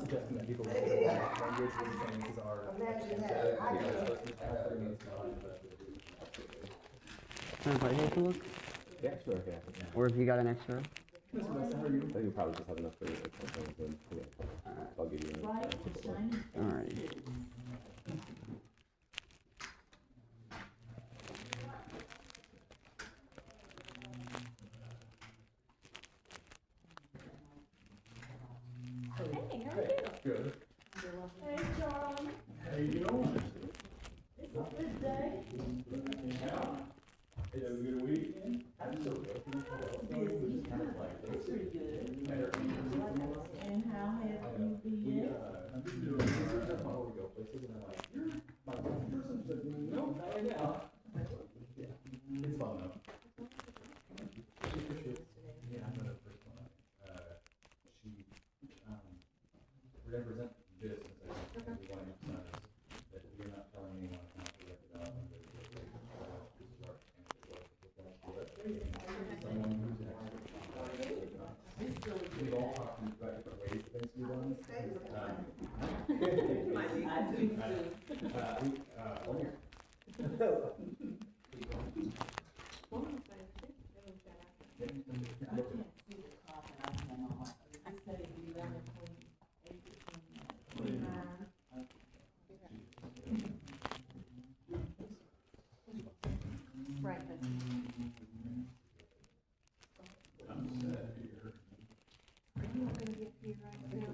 suggesting that people look at the language when saying this is our. Imagine that. I Can I take a look? Yeah, sure, yeah. Or if you got an extra? Mr. Mesa, how are you? I think you probably just have enough for a couple of them. Yeah. I'll give you a Alright. Hey, how are you? Good. Hey, Charlie. How you doing? It's a good day. Yeah. You have a good weekend? Absolutely. Busy. Pretty good. And how have you been? I've been doing, I want to go places and I'm like, you're my person. She's like, no, not right now. Yeah, it's fun though. Yeah, I'm the first one. She, represent this and say, we want to emphasize that we're not telling anyone how to write it up. And this is our someone who's an expert. We've all talked about different ways that things can be done. Right. I'm set here. Are you not gonna get here right now?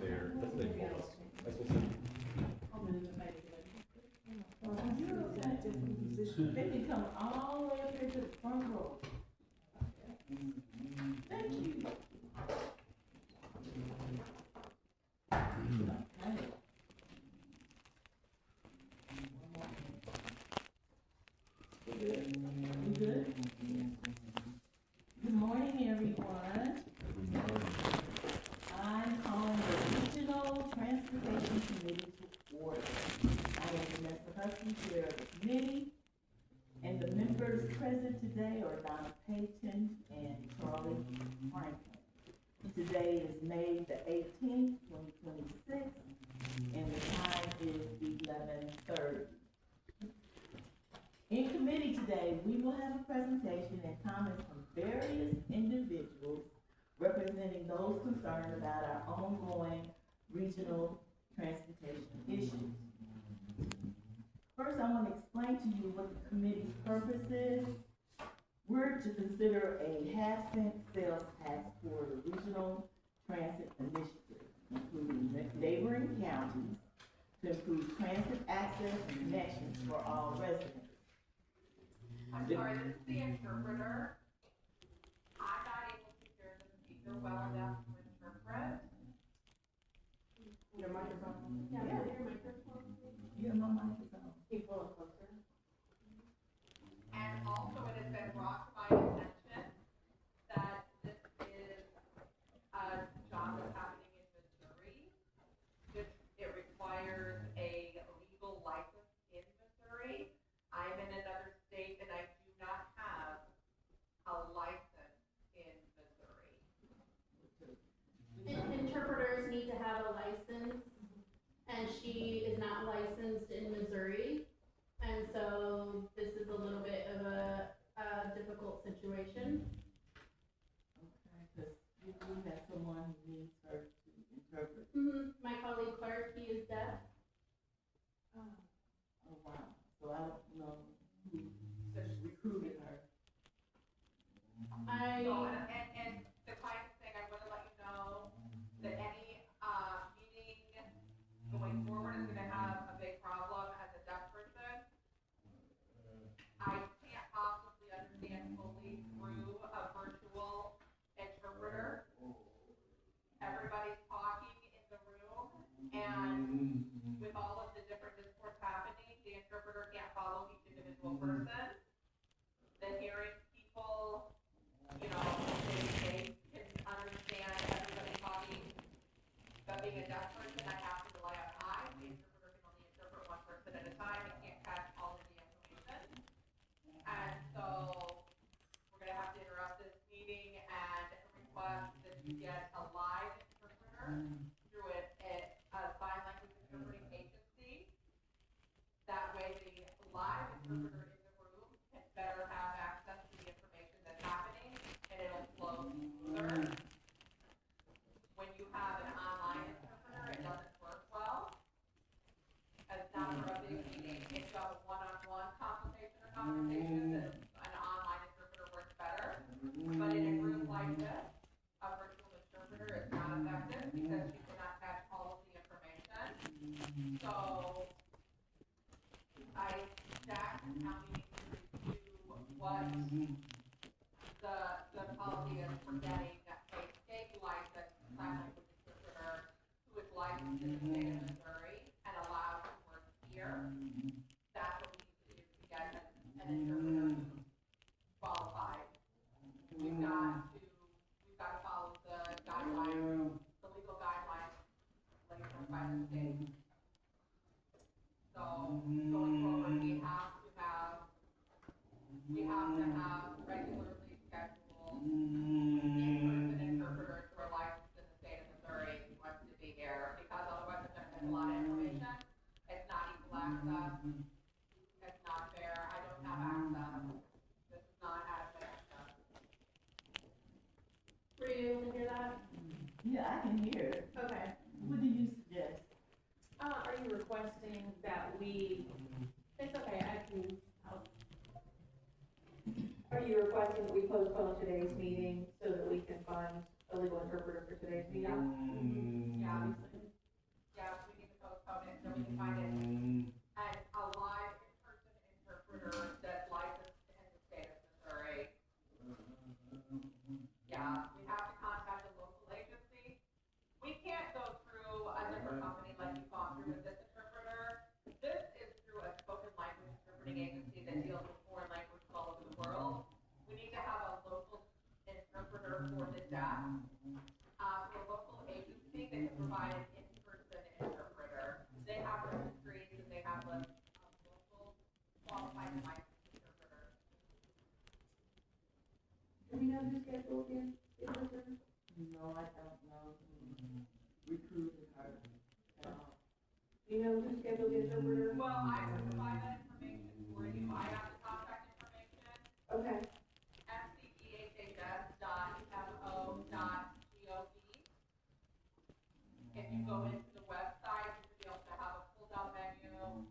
There, that's the bonus. That's what's They can come all the way up here to the front row. Thank you. Okay. We good? Good morning, everyone. I'm calling the Regional Transportation Committee to order. I am Vanessa Husky, chair of the committee, and the members present today are Donna Payton and Charlie Franklin. Today is May the 18th, 2026, and the time is 11:30. In committee today, we will have a presentation and comments from various individuals representing those concerned about our ongoing regional transportation issues. First, I want to explain to you what the committee's purpose is. We're to consider a half-cent sales tax for the regional transit initiative, including neighboring counties, to improve transit access and connections for all residents. I'm sorry, this is the interpreter. I'm not able to hear the speaker well enough to interpret. Your microphone? Yeah, your microphone. Yeah, my microphone. Keep a little closer. And also, it has been brought to my attention that this is a job that's happening in Missouri. It requires a legal license in Missouri. I'm in another state and I do not have a license in Missouri. Interpreters need to have a license, and she is not licensed in Missouri, and so this is a little bit of a difficult situation. Okay, because we have someone who needs her to interpret. My colleague Clark, he is deaf. Oh, wow. So I don't know who recruited her. So, and the kind of thing I want to let you know that any, meeting going forward is gonna have a big problem as a deaf person. I can't possibly understand fully through a virtual interpreter. Everybody's talking in the room, and with all of the different discourse happening, the interpreter can't follow each individual person. The hearing people, you know, they can understand everybody talking, but being a deaf person, I have to rely on eyes. The interpreter can only interpret one person at a time, and can't catch all of the information. And so, we're gonna have to interrupt this meeting and request that you get a live interpreter through a live interpreter in the room can better have access to the information that's happening, and it'll flow smoother. When you have an online interpreter, it doesn't work well. It's not for a big meeting. If you have a one-on-one consultation or conversation, then an online interpreter works better. But in a group like this, a virtual interpreter is not effective because you cannot catch all of the information. So I stacked county to what the policy is for getting a state licensed sign language interpreter who is licensed in the state of Missouri and allowed to work here. That's what we need to do to get an interpreter who's qualified. We've got to follow the guidelines, the legal guidelines laid out by the state. So going forward, we have to have regularly scheduled in-person interpreters who are licensed in the state of Missouri who wants to be here, because otherwise it's gonna miss a lot of information. It's not equal access. It's not fair. I don't have access. This is not adequate access. Were you able to hear that? Yeah, I can hear it. Okay. What do you suggest? Are you requesting that we, It's okay, I can help. are you requesting that we postpone today's meeting so that we can find a legal interpreter for today's meeting? Yeah, obviously. Yeah, we need to postpone it so we can find it. And a live in-person interpreter that's licensed in the state of Missouri. Yeah, we have to contact a local agency. We can't go through a different company like you've gone through with this interpreter. This is through a spoken language interpreting agency that deals with foreign languages all over the world. We need to have a local interpreter for the deaf. For a local agency, they can provide an in-person interpreter. They have registries and they have a local qualified licensed interpreter. Do we know who's scheduled in? No, I don't know. Recruited her. Do you know who's scheduled the interpreter? Well, I can provide that information for you. I have the contact information, Okay. mcehs.mo.gov. If you go into the website, you should be able to have a pull-down menu,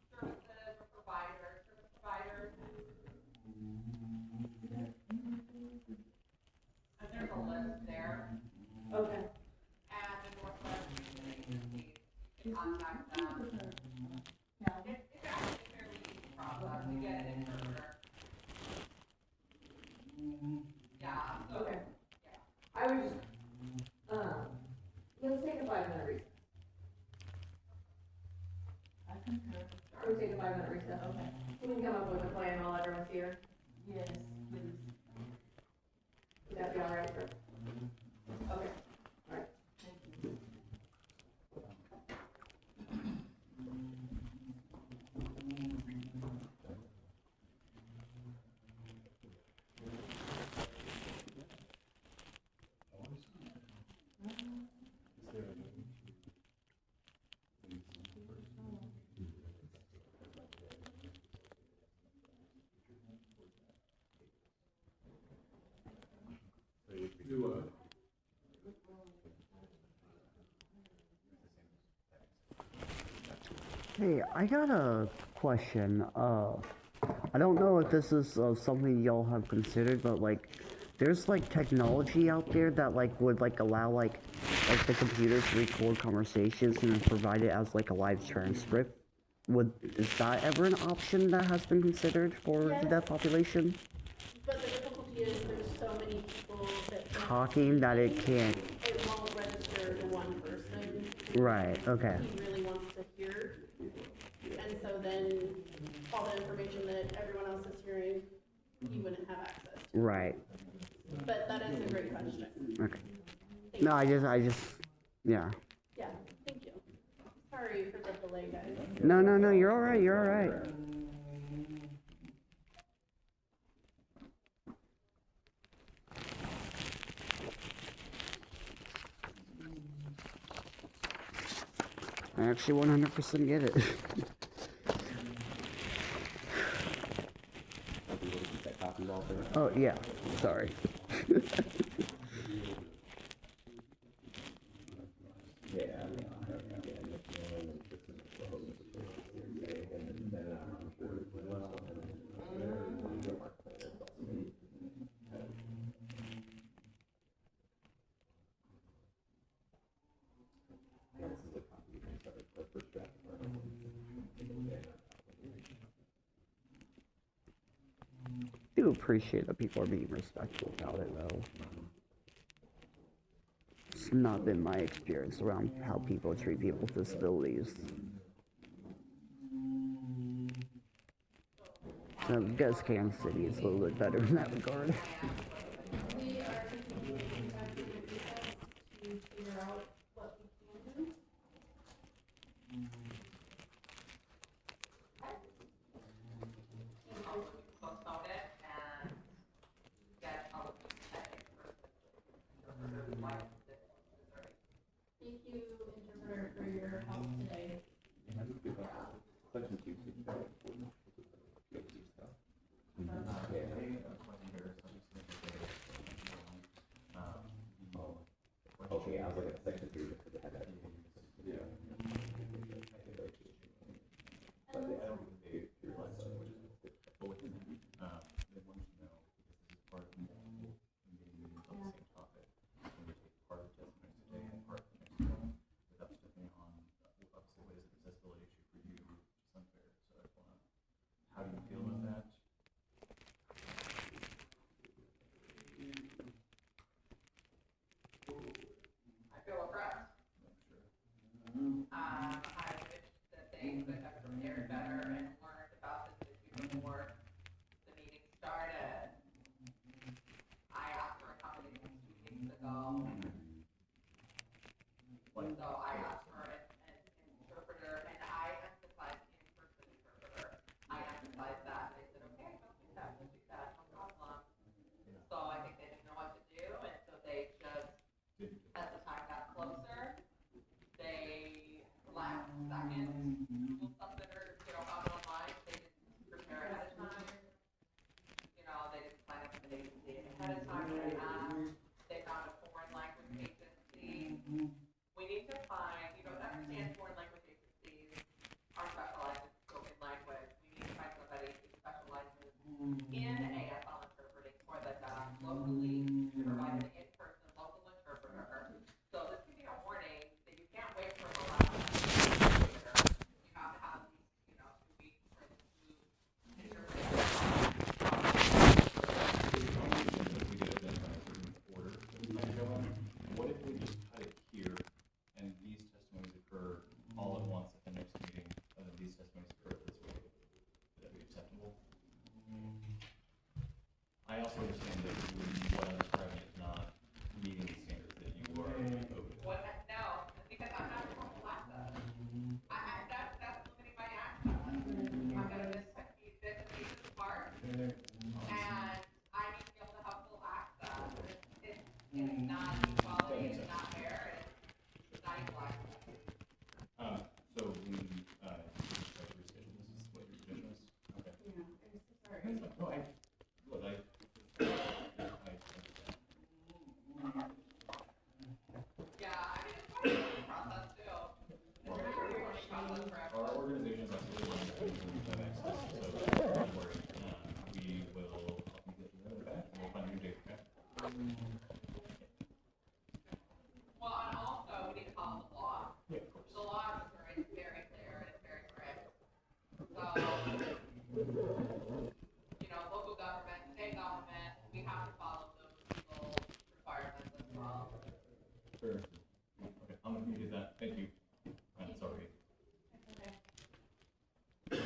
services or providers, service providers. And there's a list there, Okay. and the Northwest agencies, you can contact them. It's actually a fairly easy process to get an interpreter. Yeah, so. Okay. Yeah. I was just, let's take a 5-minute recess. I concur. We'll take a 5-minute recess. Okay. We can come up with a plan while everyone's here. Yes, please. Would that be all right, Chris? Okay. All right. Thank you. Hey, I got a question. I don't know if this is something y'all have considered, but like, there's like technology out there that like would like allow like the computers to record conversations and then provide it as like a live transcript. Is that ever an option that has been considered for the deaf population? But the difficulty is there's so many people that Talking that it can't. it won't register to one person. Right. Okay. He really wants to hear. And so then all the information that everyone else is hearing, you wouldn't have access to. Right. But that is a great question. Okay. Thank No, you. I just, yeah. Yeah, thank you. Sorry for the delay, guys. No, you're all right. You're all right. I actually 100% get it. Oh, yeah, sorry. I do appreciate that people are being respectful about it, though. It's not been my experience around how people treat people with disabilities. So I guess Kansas City is a little bit better in that regard. We are taking feedback from the recess to figure out what we can do. Postpone it and get a interpreter licensed in Missouri. Thank you, interpreter, for your help today. Section 2 seems very important. Okay, I was looking at section 3 because it had that. Yeah. But I don't think they realize that, which is difficult. But within that, they want to know, because this is part of multiple meetings on the same topic. When we take part of testimony today and part of the next one, without stepping on, obviously, what is an accessibility issue for you, which is unfair. So I just want to, how do you feel about that? I feel oppressed. I wish that they could have prepared better and learned about this issue before the meeting started. I asked for a company 2 weeks ago. So I asked for an interpreter, and I emphasized in-person interpreter. I emphasized that, and they said, okay, we'll do that, no problem. So I think they didn't know what to do, and so they just, as the time got closer, they last second Google something or, found it online. They didn't prepare ahead of time. They didn't sign up with an agency ahead of time when I asked. They found a foreign language agency. We need to find, understand foreign language agencies are specialized in spoken language. We need to find somebody who specializes in ASL interpreting for the job locally to provide an in-person local interpreter. So this can be a warning that you can't wait for the last interpreter. You have to have at least, 2 weeks for the smooth What if we just cut it here and these testimonies occur all at once at the next meeting, and then these testimonies occur this way? Would that be acceptable? I also understand that what I'm describing is not meeting the standards that you are open. No, because I'm not local access. That's limiting my access. I'm gonna miss this part, and I need to be able to have full access. It's not equality, it's not fair, and it's not equal access. So we, try to reschedule this, is what your suggestion is? Okay. Yeah, I'm so sorry. No, look, I Yeah, it's part of the process too. It's a very learning process for everyone. our organization is absolutely wonderful, we have access, so don't worry. We will help you get through that, okay? We'll find you a date, okay? Well, and also, we need to follow the law. Yeah, of course. The law is very, very clear and it's very strict. So, local government, state government, we have to follow those legal requirements as well. Sure. Okay, I'm gonna do that, thank you. I'm sorry. Okay. Good.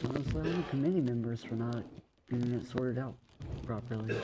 Honestly, I'm committee members for not getting it sorted out properly.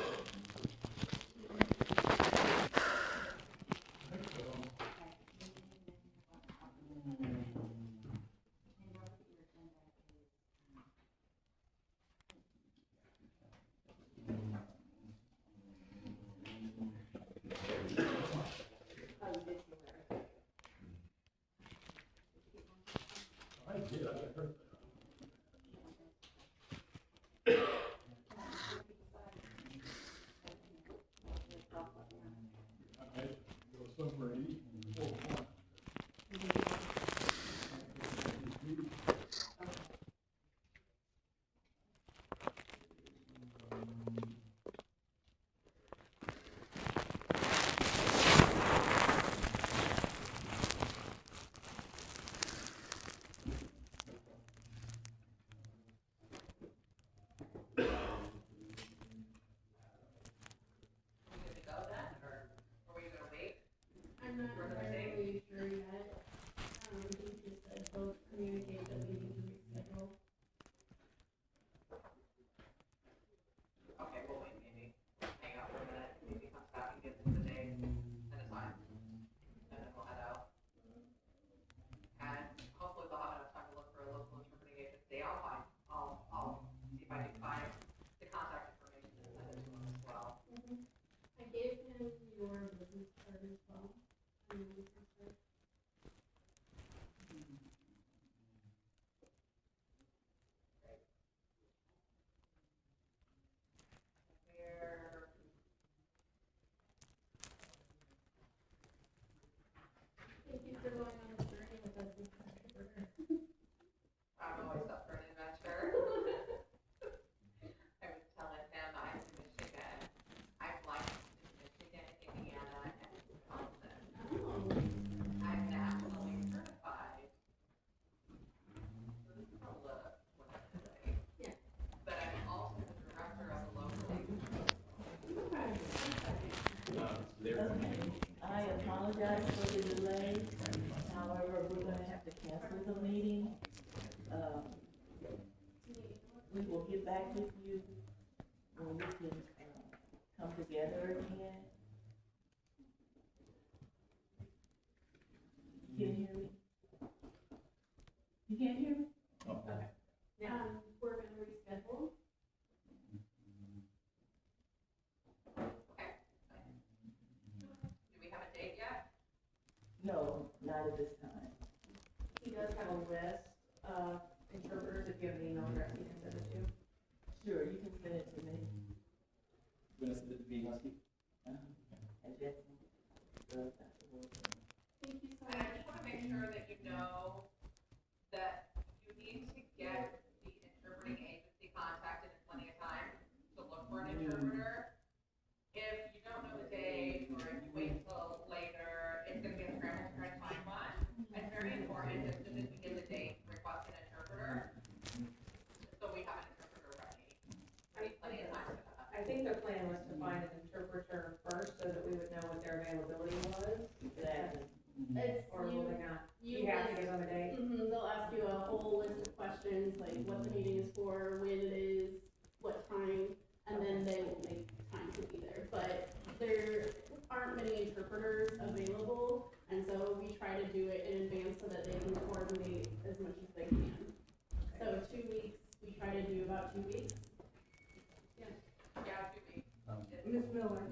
They're gonna make a Okay, motion. I apologize for the delay. However, we're gonna have to cancel the meeting. We will get back with you when we can, come together again. You can hear me? You can't hear me? Oh, We're gonna reschedule. Do we have a date yet? No, not at this time. He does have a list of interpreters, if you have an email address, you can send it to. Sure, you can send it to me. Vanessa, did the meeting last week? And Jackson, Dr. Wilson. Thank you so And I much. just wanna make sure that you know that you need to get the interpreting agency contacted in plenty of time to look for an interpreter. If you don't know the date, or if you wait until later, it's gonna be a scramble to try to find one. It's very important, as soon as we get the date, request an interpreter, so we have an interpreter ready. We need plenty of time for that. I think the plan was to find an interpreter first, so that we would know what their availability was, Exactly. It's, or will they not? you You have to list- give them a date. they'll ask you a whole list of questions, like what the meeting is for, when it is, what time, and then they will make time to be there. But there aren't many interpreters available, and so we try to do it in advance so that they can coordinate as much as they can. So 2 weeks, we try to do about 2 weeks. Yeah, 2 weeks. Ms. Miller,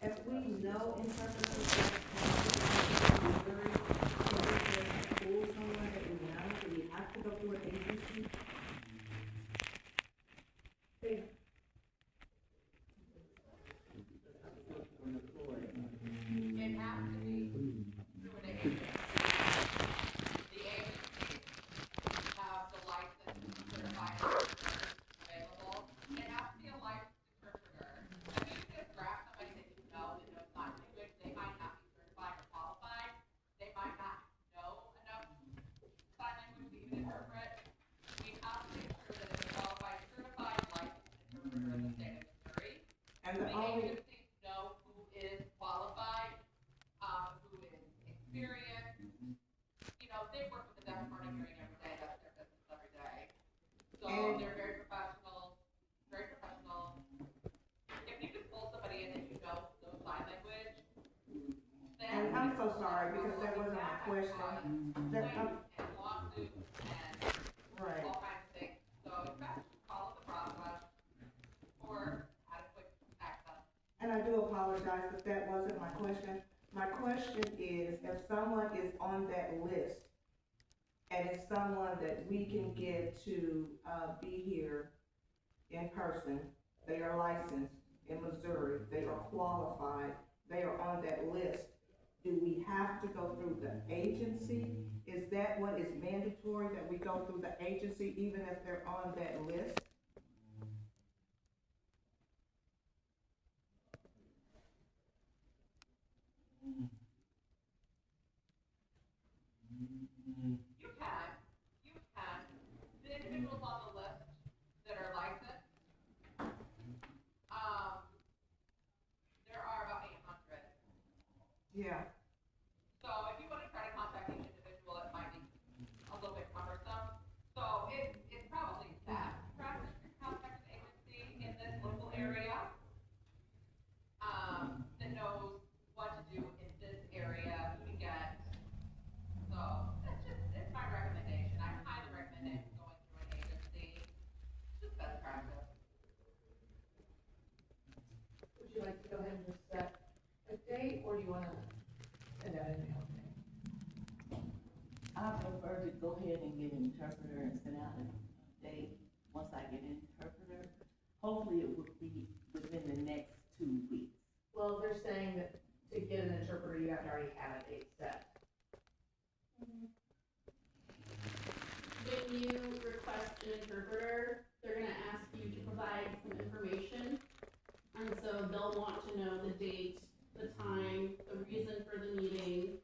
if we know interpreters that Missouri, school somewhere that we know, do we have to go through an agency? It has to be through an agency. The agency have the licensed certified interpreter available. It has to be a licensed interpreter. If you just grab somebody that you know that knows sign language, they might not be certified or qualified. They might not know enough sign language to even interpret. We have to make sure that it's a qualified, certified, licensed interpreter in the state of Missouri. And The the only, agencies know who is qualified, who is experienced. You know, they work with the deaf and hard of hearing every day, that's their business every day. So And- they're very professional, very professional. If you just pull somebody in and you know knows sign language, then. and I'm so sorry, because that wasn't my question. That- Claims and lawsuits and Right. all kinds of things. So you have to follow the process for adequate access. And I do apologize, but that wasn't my question. My question is, if someone is on that list, and it's someone that we can get to, be here in person, they are licensed in Missouri, they are qualified, they are on that list, do we have to go through the agency? Is that what is mandatory, that we go through the agency even if they're on that list? You can. The individuals on the list that are licensed, there are about 800. Yeah. So if you want to try to contact each individual, it might be a little bit cumbersome. So it's probably best practice to contact an agency in this local area, that knows what to do in this area, who to get. So it's my recommendation. I highly recommend going through an agency. Just best practice. Would you like to go ahead and just set a date, or do you wanna send out an email? I prefer to go ahead and get an interpreter and send out a date. Once I get an interpreter, hopefully it would be within the next 2 weeks. Well, they're saying that to get an interpreter, you have to already have a date set. When you request an interpreter, they're gonna ask you to provide some information. And so they'll want to know the date, the time, the reason for the meeting,